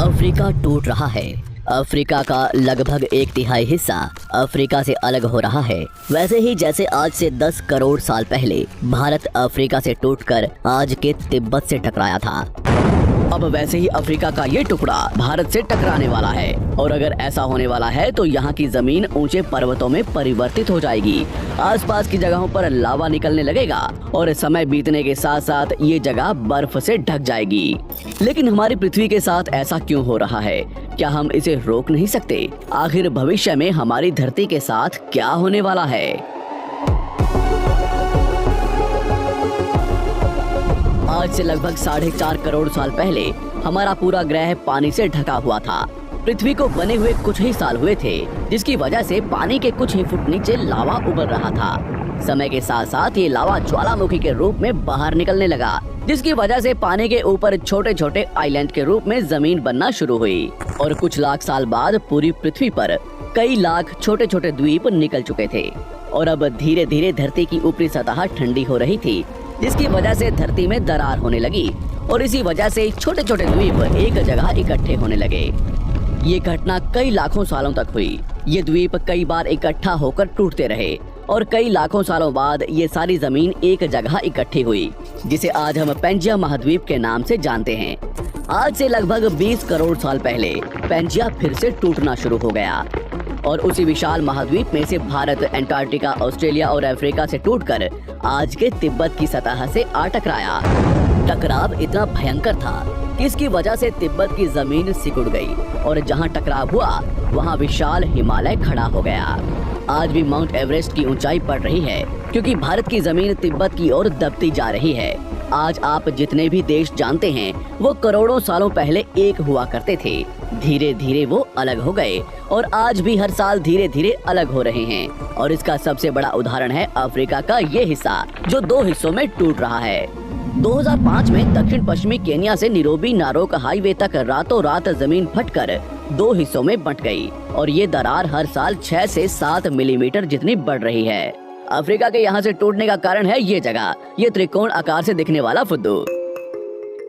Africa टूट रहा है। अफ्रीका का लगभग 1/3 हिस्सा अफ्रीका से अलग हो रहा है। वैसे ही जैसे आज से 10 करोड़ साल पहले भारत अफ्रीका से टूटकर आज के तिब्बत से टकराया था, अब वैसे ही अफ्रीका का ये टुकड़ा भारत से टकराने वाला है। और अगर ऐसा होने वाला है तो यहाँ की जमीन ऊंचे पर्वतों में परिवर्तित हो जाएगी। आसपास की जगहों पर लावा निकलने लगेगा और समय बीतने के साथ साथ ये जगह बर्फ से ढक जाएगी। लेकिन हमारी पृथ्वी के साथ ऐसा क्यों हो रहा है? क्या हम इसे रोक नहीं सकते? आखिर भविष्य में हमारी धरती के साथ क्या होने वाला है? आज से लगभग 4.5 करोड़ साल पहले हमारा पूरा ग्रह पानी से ढका हुआ था। पृथ्वी को बने हुए कुछ ही साल हुए थे, जिसकी वजह से पानी के कुछ ही फुट नीचे लावा उबल रहा था। समय के साथ साथ ये लावा ज्वालामुखी के रूप में बाहर निकलने लगा, जिसकी वजह से पानी के ऊपर छोटे छोटे आइलैंड के रूप में जमीन बनना शुरू हुई। और कुछ लाख साल बाद पूरी पृथ्वी पर कई लाख छोटे छोटे द्वीप निकल चुके थे। और अब धीरे धीरे धरती की ऊपरी सतह ठंडी हो रही थी, जिसकी वजह से धरती में दरार होने लगी और इसी वजह से छोटे छोटे द्वीप एक जगह इकट्ठे होने लगे। ये घटना कई लाखों सालों तक हुई। ये द्वीप कई बार इकट्ठा होकर टूटते रहे और कई लाखों सालों बाद ये सारी जमीन एक जगह इकट्ठी हुई, जिसे आज हम पेंजिया महाद्वीप के नाम से जानते हैं। आज से लगभग 20 करोड़ साल पहले पेंजिया फिर से टूटना शुरू हो गया और उसी विशाल महाद्वीप में से भारत, अंटार्कटिका, ऑस्ट्रेलिया और अफ्रीका से टूटकर आज के तिब्बत की सतह से आ टकराया। टकराव इतना भयंकर था कि इसकी वजह से तिब्बत की जमीन सिकुड़ गई और जहां टकराव हुआ वहां विशाल हिमालय खड़ा हो गया। आज भी माउंट एवरेस्ट की ऊंचाई बढ़ रही है, क्योंकि भारत की जमीन तिब्बत की ओर दबती जा रही है। आज आप जितने भी देश जानते हैं वो करोड़ों सालों पहले एक हुआ करते थे। धीरे धीरे वो अलग हो गए और आज भी हर साल धीरे धीरे अलग हो रहे हैं। और इसका सबसे बड़ा उदाहरण है अफ्रीका का ये हिस्सा, जो 2 हिस्सों में टूट रहा है। 2005 में दक्षिण पश्चिमी केन्या से नीरोबी नारोक हाईवे तक रातों रात जमीन फटकर 2 हिस्सों में बंट गई और ये दरार हर साल 6 से 7 मिलीमीटर जितनी बढ़ रही है। अफ्रीका के यहाँ से टूटने का कारण है ये जगह, ये त्रिकोण आकार से दिखने वाला फुद्दू।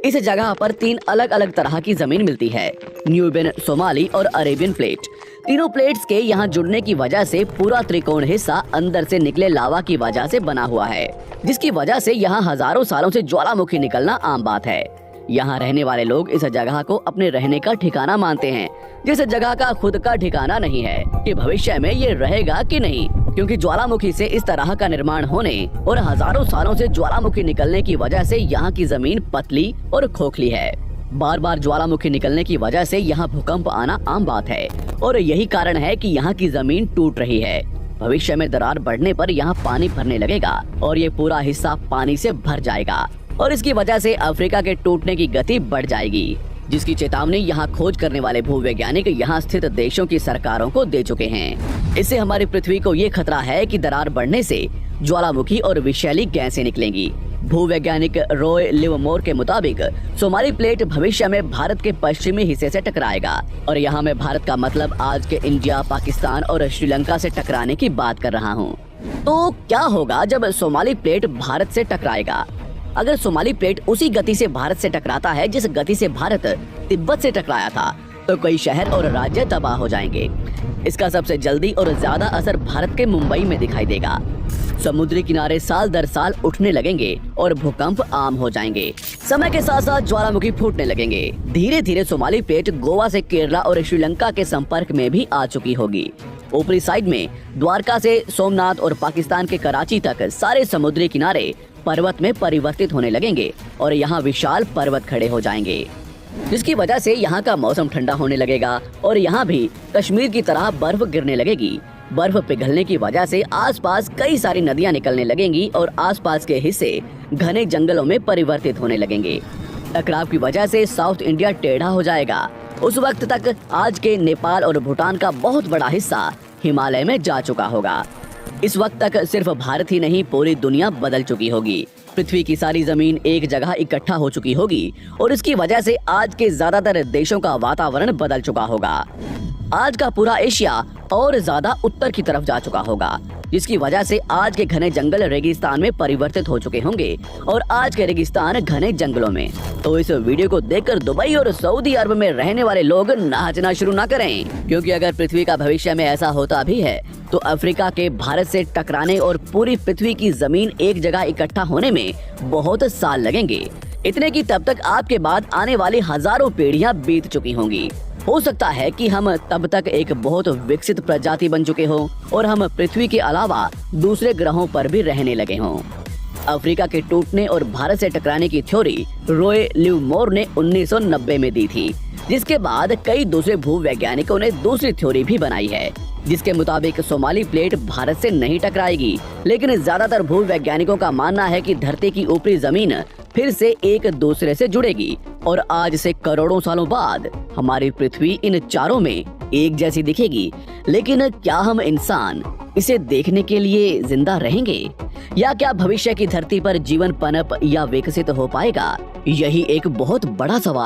इस जगह पर 3 अलग अलग तरह की जमीन मिलती है, न्यूबियन, सोमाली और अरेबियन प्लेट। तीनों प्लेट्स के यहाँ जुड़ने की वजह से पूरा त्रिकोण हिस्सा अंदर से निकले लावा की वजह से बना हुआ है, जिसकी वजह से यहाँ हजारों सालों से ज्वालामुखी निकलना आम बात है। यहाँ रहने वाले लोग इस जगह को अपने रहने का ठिकाना मानते हैं, जिस जगह का खुद का ठिकाना नहीं है कि भविष्य में ये रहेगा कि नहीं, क्योंकि ज्वालामुखी से इस तरह का निर्माण होने और हजारों सालों से ज्वालामुखी निकलने की वजह से यहाँ की जमीन पतली और खोखली है। बार बार ज्वालामुखी निकलने की वजह से यहाँ भूकंप आना आम बात है और यही कारण है कि यहाँ की जमीन टूट रही है। भविष्य में दरार बढ़ने पर यहाँ पानी भरने लगेगा और ये पूरा हिस्सा पानी से भर जाएगा और इसकी वजह से अफ्रीका के टूटने की गति बढ़ जाएगी, जिसकी चेतावनी यहाँ खोज करने वाले भूवैज्ञानिक यहाँ स्थित देशों की सरकारों को दे चुके हैं। इससे हमारी पृथ्वी को ये खतरा है कि दरार बढ़ने से ज्वालामुखी और विषैली गैसें निकलेंगी। भूवैज्ञानिक रॉय लिवमोर के मुताबिक सोमाली प्लेट भविष्य में भारत के पश्चिमी हिस्से से टकराएगा और यहाँ मैं भारत का मतलब आज के इंडिया, पाकिस्तान और श्रीलंका से टकराने की बात कर रहा हूँ। तो क्या होगा जब सोमाली प्लेट भारत से टकराएगा? अगर सोमाली प्लेट उसी गति से भारत से टकराता है जिस गति से भारत तिब्बत से टकराया था, तो कई शहर और राज्य तबाह हो जाएंगे। इसका सबसे जल्दी और ज्यादा असर भारत के मुंबई में दिखाई देगा। समुद्री किनारे साल दर साल उठने लगेंगे और भूकंप आम हो जाएंगे। समय के साथ साथ ज्वालामुखी फूटने लगेंगे। धीरे धीरे सोमाली प्लेट गोवा से केरला और श्रीलंका के संपर्क में भी आ चुकी होगी। ऊपरी साइड में द्वारका से सोमनाथ और पाकिस्तान के कराची तक सारे समुद्री किनारे पर्वत में परिवर्तित होने लगेंगे और यहाँ विशाल पर्वत खड़े हो जाएंगे, जिसकी वजह से यहाँ का मौसम ठंडा होने लगेगा और यहाँ भी कश्मीर की तरह बर्फ गिरने लगेगी। बर्फ पिघलने की वजह से आसपास कई सारी नदियाँ निकलने लगेंगी और आसपास के हिस्से घने जंगलों में परिवर्तित होने लगेंगे। टकराव की वजह से साउथ इंडिया टेढ़ा हो जाएगा। उस वक्त तक आज के नेपाल और भूटान का बहुत बड़ा हिस्सा हिमालय में जा चुका होगा। इस वक्त तक सिर्फ भारत ही नहीं, पूरी दुनिया बदल चुकी होगी। पृथ्वी की सारी जमीन एक जगह इकट्ठा हो चुकी होगी और इसकी वजह से आज के ज्यादातर देशों का वातावरण बदल चुका होगा। आज का पूरा एशिया और ज्यादा उत्तर की तरफ जा चुका होगा। जिसकी वजह से आज के घने जंगल रेगिस्तान में परिवर्तित हो चुके होंगे और आज के रेगिस्तान घने जंगलों में। तो इस वीडियो को देखकर दुबई और सऊदी अरब में रहने वाले लोग नाचना शुरू ना करें, क्योंकि अगर पृथ्वी का भविष्य में ऐसा होता भी है तो अफ्रीका के भारत से टकराने और पूरी पृथ्वी की जमीन एक जगह इकट्ठा होने में बहुत साल लगेंगे। इतने की तब तक आपके बाद आने वाली हजारों पीढ़ियां बीत चुकी होंगी। हो सकता है कि हम तब तक एक बहुत विकसित प्रजाति बन चुके हों और हम पृथ्वी के अलावा दूसरे ग्रहों पर भी रहने लगे हों। अफ्रीका के टूटने और भारत से टकराने की थ्योरी रॉय लिवमोर ने 1990 में दी थी, जिसके बाद कई दूसरे भूवैज्ञानिकों ने दूसरी थ्योरी भी बनाई है, जिसके मुताबिक सोमाली प्लेट भारत से नहीं टकराएगी। लेकिन ज्यादातर भूवैज्ञानिकों का मानना है कि धरती की ऊपरी जमीन फिर से एक दूसरे से जुड़ेगी और आज से करोड़ों सालों बाद हमारी पृथ्वी इन चारों में एक जैसी दिखेगी। लेकिन क्या हम इंसान इसे देखने के लिए जिंदा रहेंगे, या क्या भविष्य की धरती पर जीवन पनप या विकसित हो पाएगा? यही एक बहुत बड़ा सवाल